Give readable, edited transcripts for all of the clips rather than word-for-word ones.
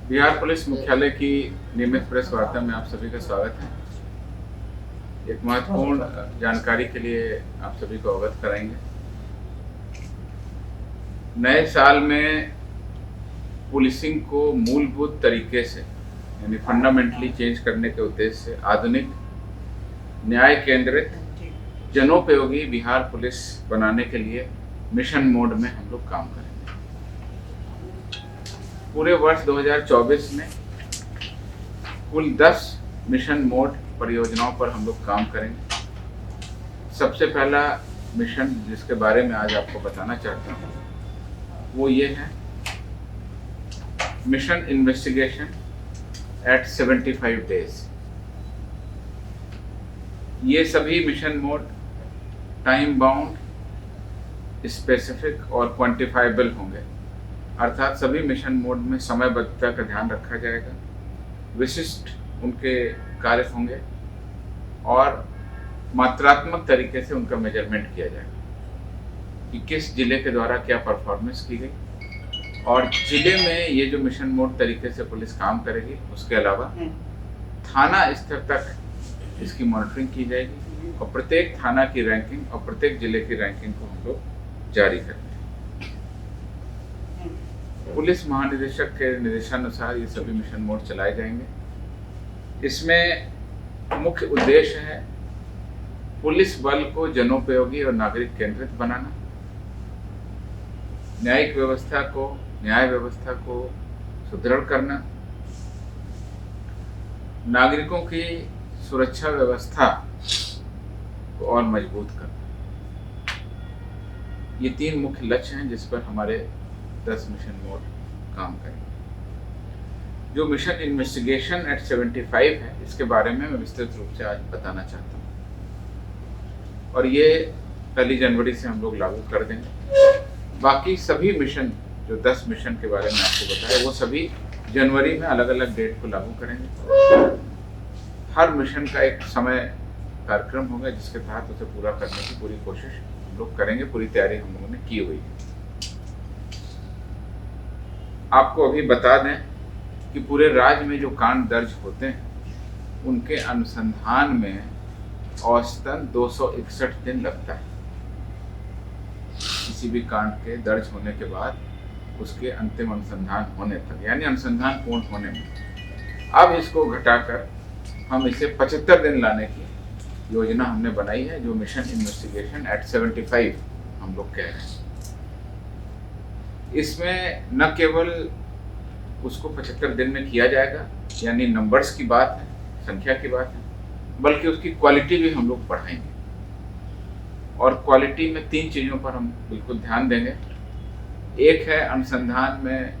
Bihar police मुख्यालय की नियमित प्रेस वार्ता में आप सभी का स्वागत है। एक महत्वपूर्ण जानकारी के लिए आप सभी को अवगत कराएंगे। नए साल में पुलिसिंग को मूलभूत तरीके से यानी फंडामेंटली चेंज करने के उद्देश्य से आधुनिक, न्याय केंद्रित, जनोपयोगी बिहार पुलिस बनाने के लिए मिशन मोड में हम लोग काम करेंगे। पूरे वर्ष 2024 में कुल 10 मिशन मोड परियोजनाओं पर हम लोग काम करेंगे। सबसे पहला मिशन जिसके बारे में आज आपको बताना चाहता हूँ वो ये है मिशन इन्वेस्टिगेशन एट 75 डेज। ये सभी mission mode time bound, specific और क्वांटिफाइबल होंगे, अर्थात सभी मिशन मोड में समयबद्धता का ध्यान रखा जाएगा, विशिष्ट उनके कार्य होंगे और मात्रात्मक तरीके से उनका मेजरमेंट किया जाएगा कि किस जिले के द्वारा क्या परफॉर्मेंस की गई। और जिले में ये जो मिशन मोड तरीके से पुलिस काम करेगी, उसके अलावा थाना स्तर तक इसकी मॉनिटरिंग की जाएगी और प्रत्येक थाना की रैंकिंग और प्रत्येक जिले की रैंकिंग को हम लोग जारी करेंगे। पुलिस महानिदेशक के निर्देशानुसार ये सभी मिशन मोड चलाए जाएंगे। इसमें मुख्य उद्देश्य है पुलिस बल को जनोपयोगी और नागरिक केंद्रित बनाना, न्यायिक व्यवस्था को, न्याय व्यवस्था को सुदृढ़ करना, नागरिकों की सुरक्षा व्यवस्था को और मजबूत करना। ये 3 मुख्य लक्ष्य हैं जिस पर हमारे 10 मिशन मोड काम करेंगे। जो मिशन इन्वेस्टिगेशन एट 75 है, इसके बारे में मैं विस्तृत रूप से आज बताना चाहता हूँ और ये 1 जनवरी से हम लोग लागू कर देंगे। बाकी सभी मिशन, जो 10 मिशन के बारे में आपको बताया, वो सभी जनवरी में अलग अलग डेट को लागू करेंगे। हर मिशन का एक समय कार्यक्रम होगा जिसके तहत उसे पूरा करने की पूरी कोशिश हम लोग करेंगे। पूरी तैयारी हम लोगों ने की हुई है। आपको अभी बता दें कि पूरे राज्य में जो कांड दर्ज होते हैं उनके अनुसंधान में औसतन 261 दिन लगता है। किसी भी कांड के दर्ज होने के बाद उसके अंतिम अनुसंधान होने तक, यानी अनुसंधान पूर्ण होने में। अब इसको घटाकर हम इसे 75 दिन लाने की योजना हमने बनाई है, जो मिशन इन्वेस्टिगेशन एट 75 हम लोग कह रहे हैं। इसमें न केवल उसको 75 दिन में किया जाएगा, यानी नंबर्स की बात है, संख्या की बात है, बल्कि उसकी क्वालिटी भी हम लोग बढ़ाएंगे। और क्वालिटी में 3 चीज़ों पर हम बिल्कुल ध्यान देंगे। एक है अनुसंधान में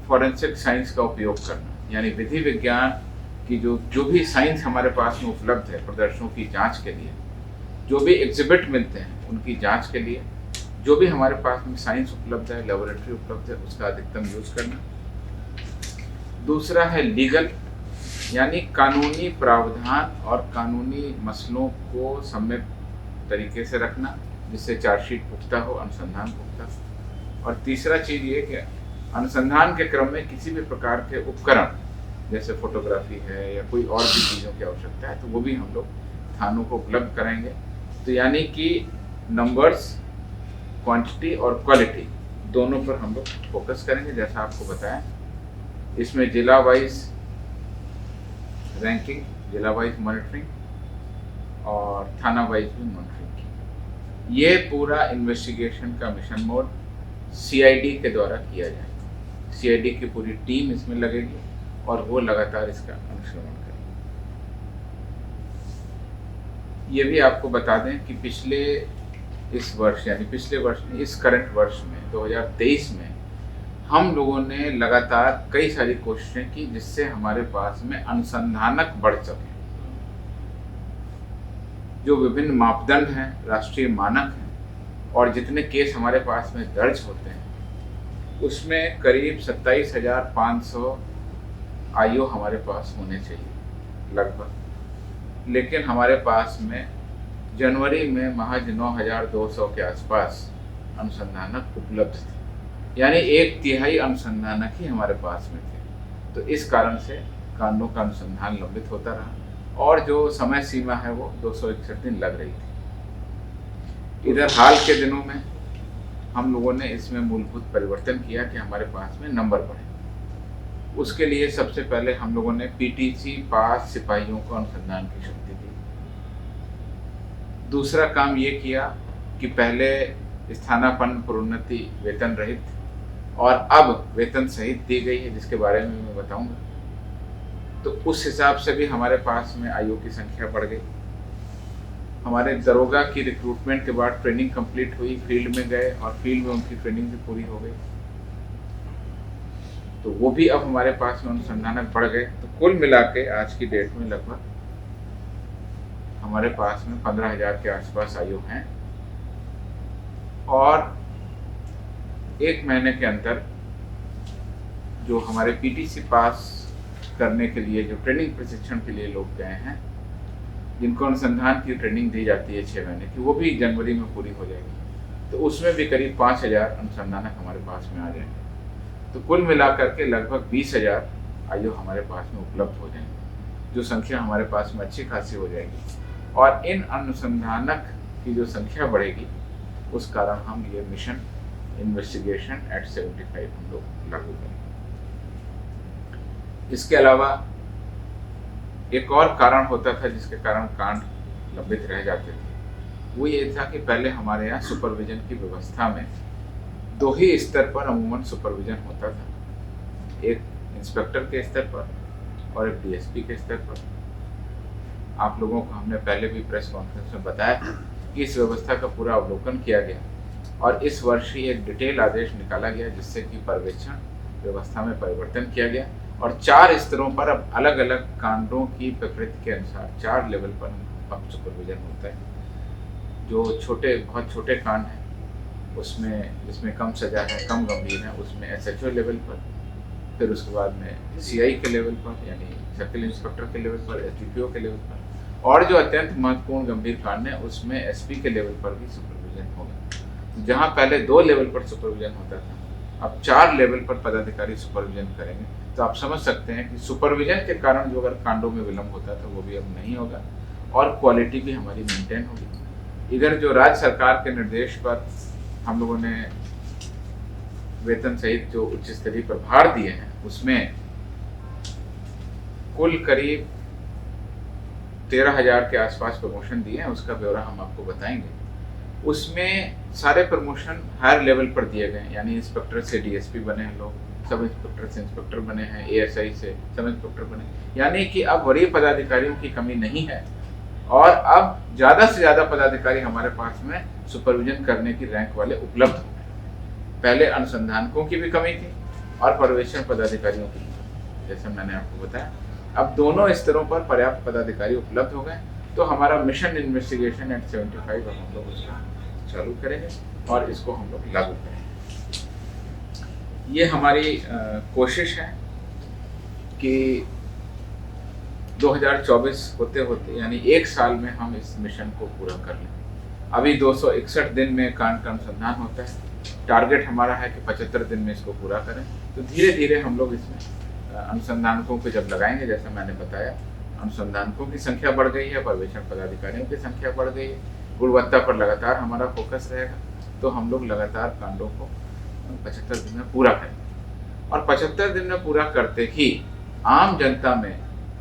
फॉरेंसिक साइंस का उपयोग करना, यानी विधि विज्ञान की जो भी साइंस हमारे पास में उपलब्ध है प्रदर्शनों की जांच के लिए, जो भी एग्जिबिट मिलते हैं उनकी जांच के लिए, जो भी हमारे पास में साइंस उपलब्ध है, लेबोरेटरी उपलब्ध है, उसका अधिकतम यूज करना। दूसरा है लीगल, यानी कानूनी प्रावधान और कानूनी मसलों को सम्यक तरीके से रखना जिससे चार्जशीट पुख्ता हो, अनुसंधान पुख्ता हो। और तीसरा चीज़ ये कि अनुसंधान के क्रम में किसी भी प्रकार के उपकरण जैसे फोटोग्राफी है या कोई और भी चीज़ों की आवश्यकता है तो वो भी हम लोग थानों को उपलब्ध कराएंगे। तो यानी कि नंबर्स, क्वांटिटी और क्वालिटी दोनों पर हम लोग फोकस करेंगे। जैसा आपको बताया, इसमें जिला वाइज रैंकिंग, जिला वाइज मॉनिटरिंग और थाना वाइज भी मॉनिटरिंग की। ये पूरा इन्वेस्टिगेशन का मिशन मोड सीआईडी के द्वारा किया जाएगा। सीआईडी की पूरी टीम इसमें लगेगी और वो लगातार इसका अनुश्रवण करेगी। ये भी आपको बता दें कि इस वर्ष में, इस करंट वर्ष में 2023 में हम लोगों ने लगातार कई सारी कोशिशें की जिससे हमारे पास में अनुसंधानक बढ़ सके। जो विभिन्न मापदंड हैं, राष्ट्रीय मानक हैं और जितने केस हमारे पास में दर्ज होते हैं उसमें करीब 27,500 आईओ हमारे पास होने चाहिए लगभग। लेकिन हमारे पास में जनवरी में महज 9,200 के आसपास अनुसंधानक उपलब्ध थे। यानी 1/3 अनुसंधानक ही हमारे पास में थे। तो इस कारण से कांडों का अनुसंधान लंबित होता रहा और जो समय सीमा है वो 261 दिन लग रही थी। इधर हाल के दिनों में हम लोगों ने इसमें मूलभूत परिवर्तन किया कि हमारे पास में नंबर बढ़े। उसके लिए सबसे पहले हम लोगों ने पीटीसी पास सिपाहियों को अनुसंधान की शक्ति दी। दूसरा काम ये किया कि पहले स्थानापन्न प्रोन्नति वेतन रहित और अब वेतन सहित दी गई है, जिसके बारे में मैं बताऊंगा। तो उस हिसाब से भी हमारे पास में आयु की संख्या बढ़ गई। हमारे दरोगा की रिक्रूटमेंट के बाद ट्रेनिंग कंप्लीट हुई, फील्ड में गए और फील्ड में उनकी ट्रेनिंग भी पूरी हो गई, तो वो भी अब हमारे पास में अनुसंधानक बढ़ गए। तो कुल मिला के आज की डेट में लगभग हमारे पास में 15,000 के आसपास आयु हैं और एक महीने के अंदर जो हमारे पीटीसी पास करने के लिए जो ट्रेनिंग प्रशिक्षण के लिए लोग गए हैं, जिनको अनुसंधान की ट्रेनिंग दी जाती है 6 महीने की, वो भी जनवरी में पूरी हो जाएगी। तो उसमें भी करीब 5,000 अनुसंधानक हमारे पास में आ जाएंगे। तो कुल मिलाकर के लगभग 20,000 आयु हमारे पास में उपलब्ध हो जाएंगे, जो संख्या हमारे पास में अच्छी खासी हो जाएगी। और इन अनुसंधानक की जो संख्या बढ़ेगी उस कारण हम ये मिशन इन्वेस्टिगेशन एट 75 हम लोग लागू करेंगे। इसके अलावा एक और कारण होता था जिसके कारण कांड लंबित रह जाते थे, वो ये था कि पहले हमारे यहाँ सुपरविजन की व्यवस्था में 2 ही स्तर पर अमूमन सुपरविजन होता था, एक इंस्पेक्टर के स्तर पर और एक डीएसपी के स्तर पर। आप लोगों को हमने पहले भी प्रेस कॉन्फ्रेंस में बताया कि इस व्यवस्था का पूरा अवलोकन किया गया और इस वर्ष ही एक डिटेल आदेश निकाला गया जिससे कि पर्यवेक्षण व्यवस्था में परिवर्तन किया गया और 4 स्तरों पर अब अलग अलग कांडों की प्रकृति के अनुसार 4 लेवल पर अब सुपरविजन होता है। जो बहुत छोटे कांड हैं उसमें जिसमें कम सजा है, कम गंभीर है, उसमें एसएचओ लेवल पर, फिर उसके बाद में सीआई के लेवल पर यानी सर्किल इंस्पेक्टर के लेवल पर, एसडीपीओ के लेवल पर, और जो अत्यंत महत्वपूर्ण गंभीर कांड है उसमें एसपी के लेवल पर भी सुपरविजन होगा। तो जहाँ पहले 2 लेवल पर सुपरविजन होता था, अब 4 लेवल पर पदाधिकारी सुपरविजन करेंगे। तो आप समझ सकते हैं कि सुपरविजन के कारण जो अगर कांडों में विलंब होता था वो भी अब नहीं होगा और क्वालिटी भी हमारी मेंटेन होगी। इधर जो राज्य सरकार के निर्देश पर हम लोगों ने वेतन सहित जो उच्च स्तरीय प्रभार दिए हैं उसमें कुल करीब 13,000 के आसपास प्रमोशन दिए हैं, उसका ब्यौरा हम आपको बताएंगे। उसमें सारे प्रमोशन हायर लेवल पर दिए गए, यानी इंस्पेक्टर से डीएसपी बने हैं लोग, सब इंस्पेक्टर से इंस्पेक्टर बने हैं, एएसआई से सब इंस्पेक्टर बने, यानी कि अब वरीय पदाधिकारियों की कमी नहीं है और अब ज़्यादा से ज़्यादा पदाधिकारी हमारे पास में सुपरविजन करने की रैंक वाले उपलब्ध हो गए। पहले अनुसंधानकों की भी कमी थी और पर्यवेक्षण पदाधिकारियों की, जैसे मैंने आपको बताया। अब दोनों स्तरों पर पर्याप्त पदाधिकारी उपलब्ध हो गए, तो हमारा मिशन इन्वेस्टिगेशन एट 75 अब हम लोग उसका चालू करेंगे और इसको हम लोग लागू करेंगे। ये हमारी कोशिश है कि 2024 होते होते यानी 1 साल में हम इस मिशन को पूरा कर लें। अभी 261 दिन में कांड का अनुसंधान होता है, टारगेट हमारा है कि 75 दिन में इसको पूरा करें। तो धीरे धीरे हम लोग इसमें अनुसंधानकों को जब लगाएंगे, जैसा मैंने बताया, अनुसंधानकों की संख्या बढ़ गई है, पर्यवेक्षण पदाधिकारियों की संख्या बढ़ गई है, गुणवत्ता पर लगातार हमारा फोकस रहेगा, तो हम लोग लगातार कांडों को 75 दिन में पूरा करेंगे। और 75 दिन में पूरा करते ही आम जनता में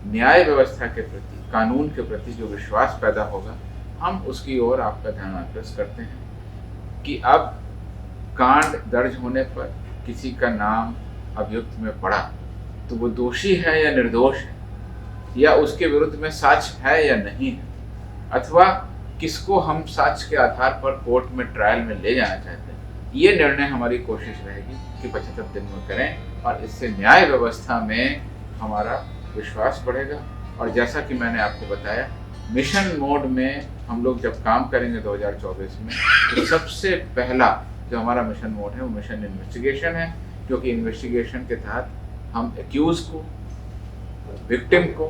न्याय व्यवस्था के प्रति, कानून के प्रति जो विश्वास पैदा होगा, हम उसकी ओर आपका ध्यान आकर्षित करते हैं कि अब कांड दर्ज होने पर किसी का नाम अभियुक्त में पड़ा तो वो दोषी है या निर्दोष है, या उसके विरुद्ध में साक्ष्य है या नहीं है, अथवा किसको हम साक्ष्य के आधार पर कोर्ट में ट्रायल में ले जाना चाहते हैं, ये निर्णय हमारी कोशिश रहेगी कि 75 दिन में करें और इससे न्याय व्यवस्था में हमारा विश्वास बढ़ेगा। और जैसा कि मैंने आपको बताया, मिशन मोड में हम लोग जब काम करेंगे 2024 में, तो सबसे पहला जो हमारा मिशन मोड है वो मिशन इन्वेस्टिगेशन है, क्योंकि इन्वेस्टिगेशन के तहत हम एक्यूज को, विक्टिम को,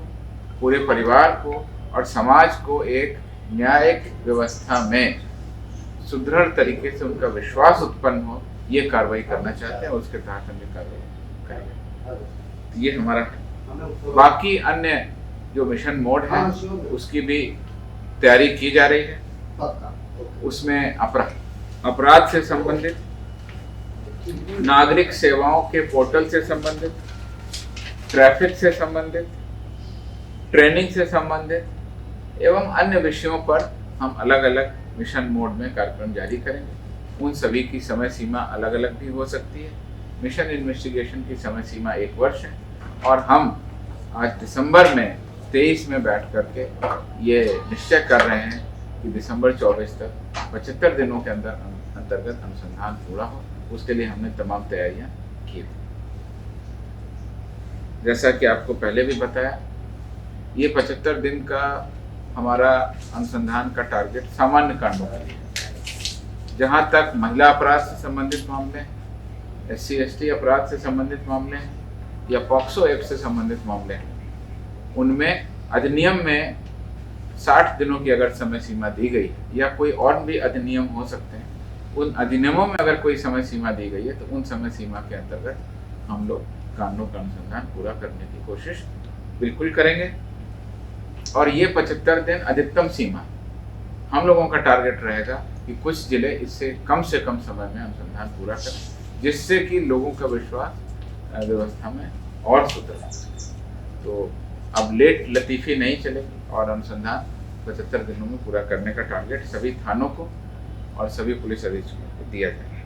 पूरे परिवार को और समाज को एक न्यायिक व्यवस्था में सुदृढ़ तरीके से उनका विश्वास उत्पन्न हो ये कार्रवाई करना चाहते हैं, उसके तहत हम ये कार्रवाई करेंगे। ये हमारा है। बाकी अन्य जो मिशन मोड है उसकी भी तैयारी की जा रही है। उसमें अपराध से संबंधित, नागरिक सेवाओं के पोर्टल से संबंधित, ट्रैफिक से संबंधित, ट्रेनिंग से संबंधित एवं अन्य विषयों पर हम अलग अलग मिशन मोड में कार्यक्रम जारी करेंगे। उन सभी की समय सीमा अलग अलग भी हो सकती है। मिशन इन्वेस्टिगेशन की समय सीमा 1 वर्ष है और हम आज दिसंबर में 23 में बैठ करके ये निश्चय कर रहे हैं कि दिसंबर 24 तक 75 दिनों के अंतर्गत अनुसंधान पूरा हो। उसके लिए हमने तमाम तैयारियां की थी। जैसा कि आपको पहले भी बताया, ये 75 दिन का हमारा अनुसंधान का टारगेट सामान्य कांडों के लिए है। जहाँ तक महिला अपराध से संबंधित मामले, SC/ST अपराध से संबंधित मामले हैं या पॉक्सो एक्ट से संबंधित मामले हैं, उनमें अधिनियम में 60 दिनों की अगर समय सीमा दी गई या कोई और भी अधिनियम हो सकते हैं, उन अधिनियमों में अगर कोई समय सीमा दी गई है तो उन समय सीमा के अंतर्गत हम लोग कानूनों का अनुसंधान पूरा करने की कोशिश बिल्कुल करेंगे। और ये 75 दिन अधिकतम सीमा, हम लोगों का टारगेट रहेगा कि कुछ जिले इससे कम से कम समय में अनुसंधान पूरा करें, जिससे कि लोगों का विश्वास व्यवस्था में और सुधरे। तो अब लेट लतीफ़ी नहीं चलेगी और अनुसंधान 75 दिनों में पूरा करने का टारगेट सभी थानों को और सभी पुलिस अधीक्षकों को दिया जाएगा।